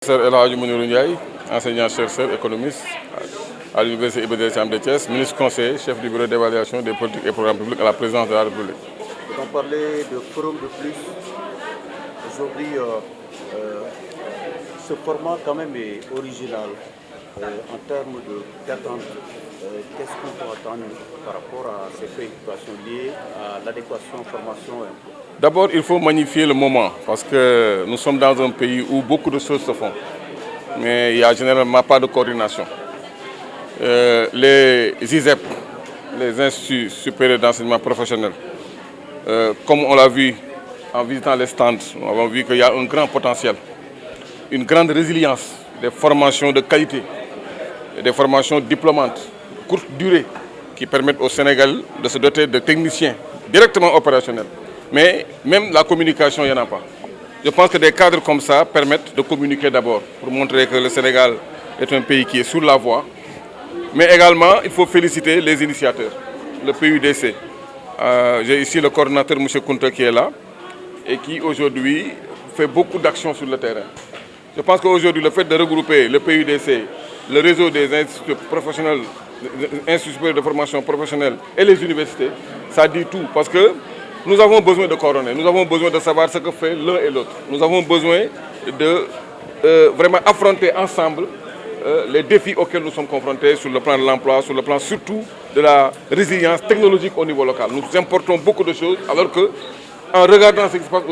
Professeur El Hadji Mounirou Ndiaye, enseignant-chercheur économiste à l'Université Iba Der Thiam de Thiès, ministre conseiller, chef du bureau d'évaluation des politiques et programmes publics à la présidence de la République. On parlait de forum de plus. Aujourd'hui, ce format quand même est original en termes d'attente. Qu'est-ce qu'on peut attendre par rapport à ces préoccupations liées à l'adéquation formation? D'abord, il faut magnifier le moment parce que nous sommes dans un pays où beaucoup de choses se font, mais il n'y a généralement pas de coordination. Les ISEP, les instituts supérieurs d'enseignement professionnel, comme on l'a vu en visitant les stands, nous avons vu qu'il y a un grand potentiel, une grande résilience, des formations de qualité, des formations diplômantes, de courte durée, qui permettent au Sénégal de se doter de techniciens directement opérationnels. Mais même la communication, il n'y en a pas. Je pense que des cadres comme ça permettent de communiquer d'abord, pour montrer que le Sénégal est un pays qui est sur la voie. Mais également, il faut féliciter les initiateurs, le PUDC. J'ai ici le coordinateur M. Kounta qui est là et qui aujourd'hui fait beaucoup d'actions sur le terrain. Je pense qu'aujourd'hui, le fait de regrouper le PUDC, le réseau des instituts professionnels, instituts supérieurs de formation professionnelle et les universités, ça dit tout. Parce que nous avons besoin de coordonner, nous avons besoin de savoir ce que fait l'un et l'autre. Nous avons besoin de vraiment affronter ensemble les défis auxquels nous sommes confrontés sur le plan de l'emploi, sur le plan surtout de la résilience technologique au niveau local. Nous importons beaucoup de choses alors que, en regardant ce qui se passe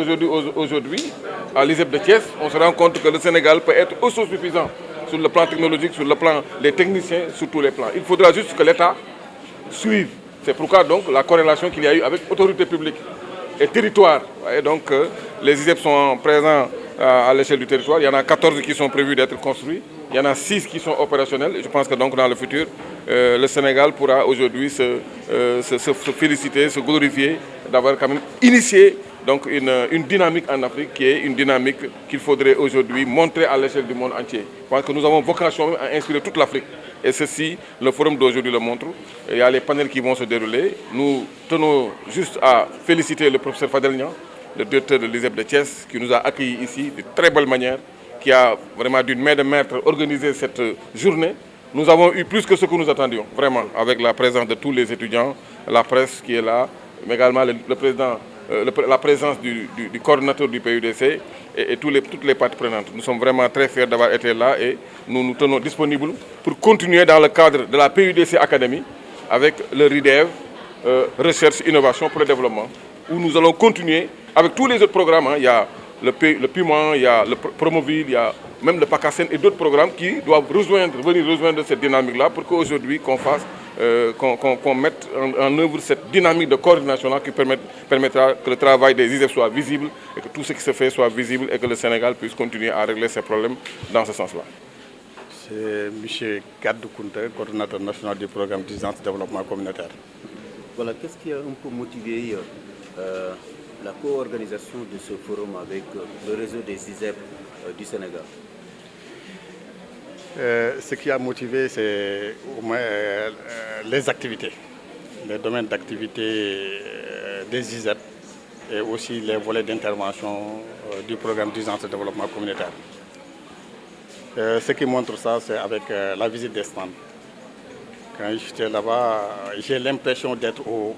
aujourd'hui à l'ISEP de Thiès, on se rend compte que le Sénégal peut être autosuffisant sur le plan technologique, sur le plan des techniciens, sur tous les plans. Il faudra juste que l'État suive. C'est pourquoi donc la corrélation qu'il y a eu avec autorité publique et territoire. Et donc les ISEP sont présents à l'échelle du territoire. Il y en a 14 qui sont prévus d'être construits. Il y en a 6 qui sont opérationnels. Et je pense que donc dans le futur, le Sénégal pourra aujourd'hui se féliciter, se glorifier d'avoir quand même initié donc une dynamique en Afrique qui est une dynamique qu'il faudrait aujourd'hui montrer à l'échelle du monde entier. Je pense que nous avons vocation à inspirer toute l'Afrique. Et ceci, le forum d'aujourd'hui le montre. Il y a les panels qui vont se dérouler. Nous tenons juste à féliciter le professeur Fadel Niang, le directeur de l'ISEP de Thiès, qui nous a accueillis ici de très belle manière, qui a vraiment d'une main de maître organisé cette journée. Nous avons eu plus que ce que nous attendions, vraiment, avec la présence de tous les étudiants, la presse qui est là, mais également le président, la présence du coordinateur du PUDC et toutes les parties prenantes. Nous sommes vraiment très fiers d'avoir été là et nous nous tenons disponibles pour continuer dans le cadre de la PUDC Academy avec le RIDEV, Recherche Innovation pour le Développement, où nous allons continuer avec tous les autres programmes. Il y a le PUMA, il y a le Promoville, il y a même le PACASEN et d'autres programmes qui doivent venir rejoindre cette dynamique-là pour qu'aujourd'hui qu'on mette en œuvre cette dynamique de coordination-là qui permettra que le travail des ISEP soit visible et que tout ce qui se fait soit visible et que le Sénégal puisse continuer à régler ses problèmes dans ce sens-là. C'est M. Gadou Kounta, coordinateur national du programme d'urgence de développement communautaire. Voilà, qu'est-ce qui a un peu motivé la co-organisation de ce forum avec le réseau des ISEP du Sénégal? Ce qui a motivé, c'est au moins les activités, les domaines d'activité des ISEP et aussi les volets d'intervention du programme d'urgence de développement communautaire. Ce qui montre ça, c'est avec la visite des stands. Quand j'étais là-bas, j'ai l'impression d'être au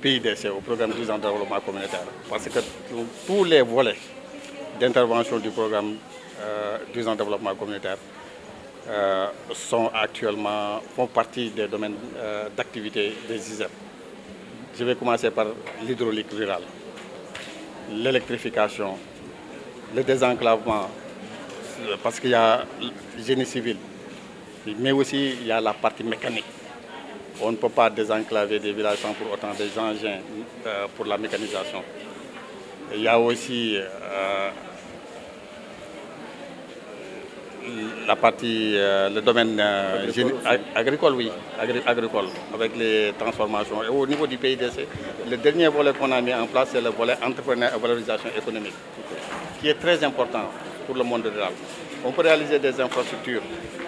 PIDC, au programme d'urgence de développement communautaire, parce que tous les volets d'intervention du programme d'urgence de développement communautaire font partie des domaines d'activité des ISEP. Je vais commencer par l'hydraulique rurale, l'électrification, le désenclavement, parce qu'il y a le génie civil, mais aussi il y a la partie mécanique. On ne peut pas désenclaver des villages sans pour autant des engins pour la mécanisation. Il y a aussi la partie, le domaine agricole, oui, agricole, avec les transformations. Et au niveau du PIDC, le dernier volet qu'on a mis en place, c'est le volet entrepreneur et valorisation économique, qui est très important pour le monde rural. On peut réaliser des infrastructures,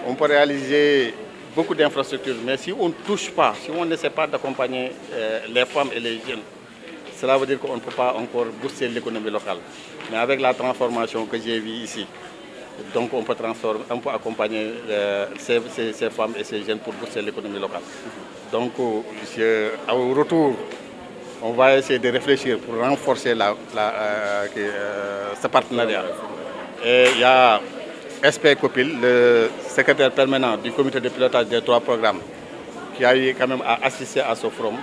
on peut réaliser beaucoup d'infrastructures, mais si on ne touche pas, si on n'essaie pas d'accompagner les femmes et les jeunes, cela veut dire qu'on ne peut pas encore booster l'économie locale. Mais avec la transformation que j'ai vue ici, Donc on peut accompagner ces femmes et ces jeunes pour booster l'économie locale. Donc au retour, on va essayer de réfléchir pour renforcer ce partenariat. Et il y a SP Copil, le secrétaire permanent du comité de pilotage des 3 programmes, qui a eu quand même à assister à ce forum.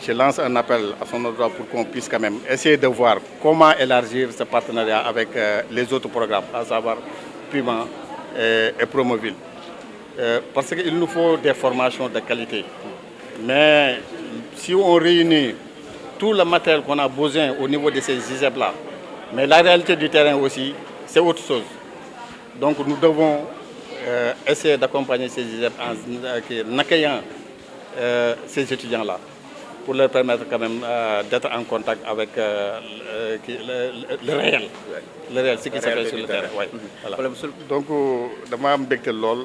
Je lance un appel à son endroit pour qu'on puisse quand même essayer de voir comment élargir ce partenariat avec les autres programmes, à savoir Puma et Promoville. Parce qu'il nous faut des formations de qualité. Mais si on réunit tout le matériel qu'on a besoin au niveau de ces ISEP-là, mais la réalité du terrain aussi, c'est autre chose. Donc nous devons essayer d'accompagner ces ISEP en accueillant ces étudiants-là, pour leur permettre quand même d'être en contact avec le réel. Le réel, ce qui se fait sur le terrain. Ouais. Voilà. Donc, dama am mbégte lool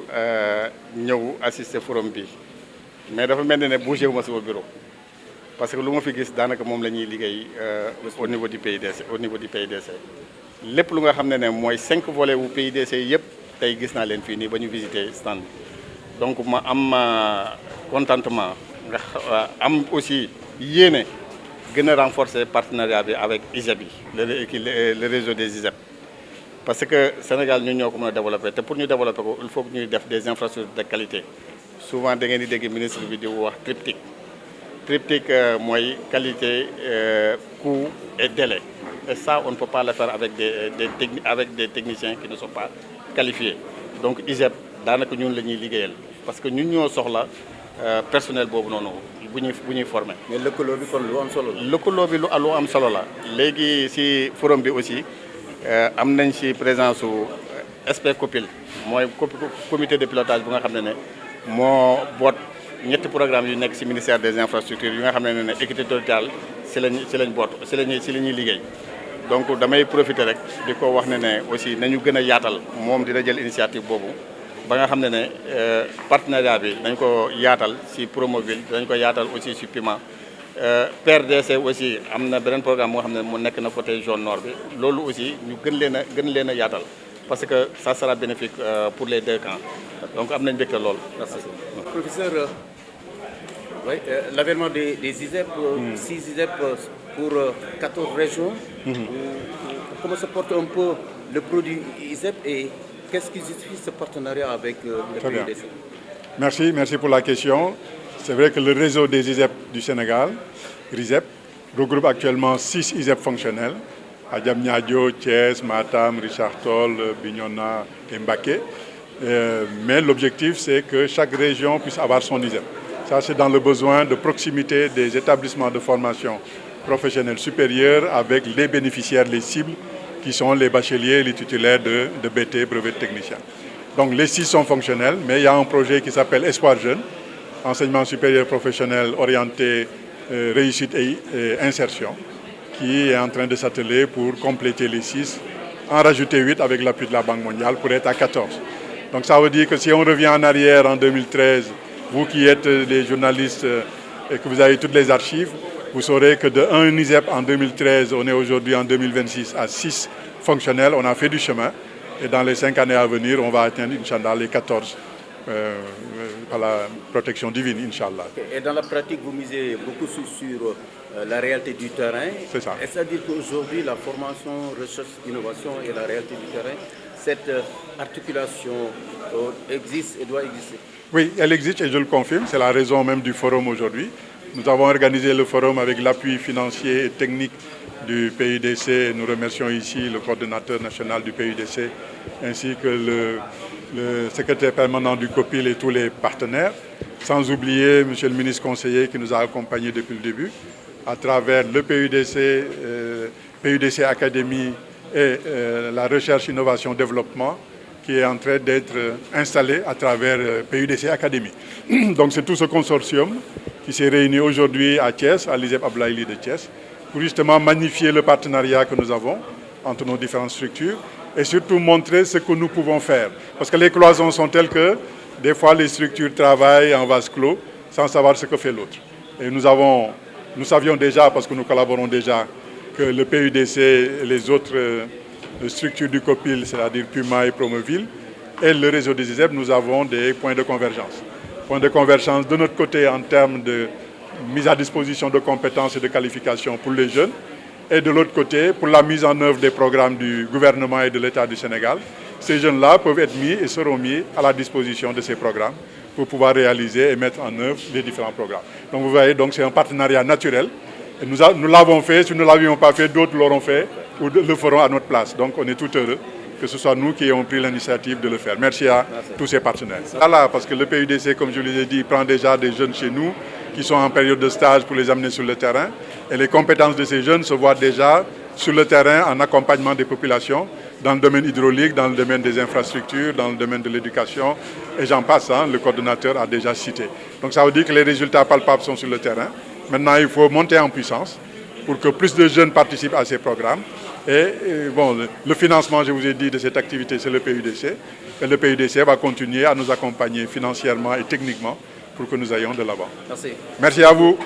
ñëw assister forum bi mais dafa mel ne bougé wu ma sama bureau parce que lu ma fi gis daanaka moom la ñuy liggéey au niveau du PIDC. lépp lu nga xam ne mooy 5 volets wu PIDC yëpp tey gis naa leen fii nii ba ñu visiter stand bi donc ma am contentement am aussi yéene gën a renforcer partenariat bi avec ISEP le réseau des ISEP parce que Sénégal ñun ñoo ko mën a développer te pour ñu développer ko il faut que ñuy def des infrastructures de qualité. Souvent da ngeen di dégg ministre bi di wax triptyque mooy qualité, coût et délai. Et ça on ne peut pas le faire avec des techniciens qui ne sont pas qualifiés. Donc ISEP daanaka ñun la ñuy liggéeyal parce que ñun ñoo soxla personnel boobu noonu bu ñuy former. mais lëkkaloo bi kon lu am solo la. lëkkaloo bi lu am solo la. léegi si forum bi aussi am nañ si présence su SP Copil mooy comité de pilotage bu nga xam ne moo boot ñetti programme yu nekk si ministère des infrastructures yu nga xam ne équité territoriale si la ñuy liggéey. donc damay profiter rek di ko wax ne aussi nañu gën a yaatal moom dina jël initiative boobu. ba nga xam ne partenariat bi dañ ko yaatal ci Promoville dañ ko yaatal aussi ci Puma PRDC aussi am na beneen programme moo xam ne mu nekk na côté zone nord bi loolu aussi ñu gën leen a yaatal parce que ça sera bénéfique pour les 2 camps donc am nañ mbégte lool. Merci. Professeur, oui, l'avènement des ISEP, 6 ISEP pour 14 régions, comment se porte un peu le produit ISEP et qu'est-ce qui justifie ce partenariat avec le PIDC? Merci pour la question. C'est vrai que le réseau des ISEP du Sénégal, RISEP, regroupe actuellement 6 ISEP fonctionnels, à Diamniadio, Thiès, Matam, Richard Toll, Bignona et Mbacké. Mais l'objectif, c'est que chaque région puisse avoir son ISEP. Ça, c'est dans le besoin de proximité des établissements de formation professionnelle supérieure avec les bénéficiaires, les cibles, qui sont les bacheliers, les titulaires de BT, brevet de technicien. Donc les 6 sont fonctionnels, mais il y a un projet qui s'appelle Espoir Jeune, enseignement supérieur professionnel orienté réussite et insertion, qui est en train de s'atteler pour compléter les 6, en rajouter 8 avec l'appui de la Banque mondiale pour être à 14. Donc ça veut dire que si on revient en arrière en 2013, vous qui êtes des journalistes et que vous avez toutes les archives, vous saurez que de 1 ISEP en 2013, on est aujourd'hui en 2026 à 6 fonctionnels. On a fait du chemin et dans les 5 années à venir, on va atteindre, Inch'Allah, les 14 par la protection divine, Inch'Allah. Et dans la pratique, vous misez beaucoup sur la réalité du terrain. C'est ça. C'est-à-dire qu'aujourd'hui, la formation, recherche, innovation et la réalité du terrain, cette articulation existe et doit exister. Oui, elle existe et je le confirme. C'est la raison même du forum aujourd'hui. Nous avons organisé le forum avec l'appui financier et technique du PIDC. Nous remercions ici le coordonnateur national du PIDC ainsi que le secrétaire permanent du COPIL et tous les partenaires. Sans oublier monsieur le ministre conseiller qui nous a accompagnés depuis le début à travers le PIDC, PIDC Académie et la recherche, innovation, développement qui est en train d'être installé à travers PIDC Académie. Donc c'est tout ce consortium qui s'est réuni aujourd'hui à Thiès, à l'ISEP Abdoulaye Ly de Thiès, pour justement magnifier le partenariat que nous avons entre nos différentes structures et surtout montrer ce que nous pouvons faire. Parce que les cloisons sont telles que des fois les structures travaillent en vase clos sans savoir ce que fait l'autre. Et nous savions déjà, parce que nous collaborons déjà, que le PUDC et les autres structure du COPIL, c'est-à-dire Puma et Promoville, et le réseau des ISEP, nous avons des points de convergence. Points de convergence de notre côté en termes de mise à disposition de compétences et de qualifications pour les jeunes, et de l'autre côté, pour la mise en œuvre des programmes du gouvernement et de l'État du Sénégal. Ces jeunes-là peuvent être mis et seront mis à la disposition de ces programmes pour pouvoir réaliser et mettre en œuvre les différents programmes. Donc vous voyez, c'est un partenariat naturel. Et nous l'avons fait, si nous ne l'avions pas fait, d'autres l'auront fait ou le feront à notre place. Donc on est tout heureux que ce soit nous qui ayons pris l'initiative de le faire. Merci à tous ces partenaires. Voilà, parce que le PUDC, comme je vous l'ai dit, prend déjà des jeunes chez nous qui sont en période de stage pour les amener sur le terrain. Et les compétences de ces jeunes se voient déjà sur le terrain en accompagnement des populations dans le domaine hydraulique, dans le domaine des infrastructures, dans le domaine de l'éducation. Et j'en passe, le coordonnateur a déjà cité. Donc ça veut dire que les résultats palpables sont sur le terrain. Maintenant, il faut monter en puissance pour que plus de jeunes participent à ces programmes. Et le financement, je vous ai dit, de cette activité, c'est le PUDC. Et le PUDC va continuer à nous accompagner financièrement et techniquement pour que nous ayons de l'avant. Merci. Merci à vous.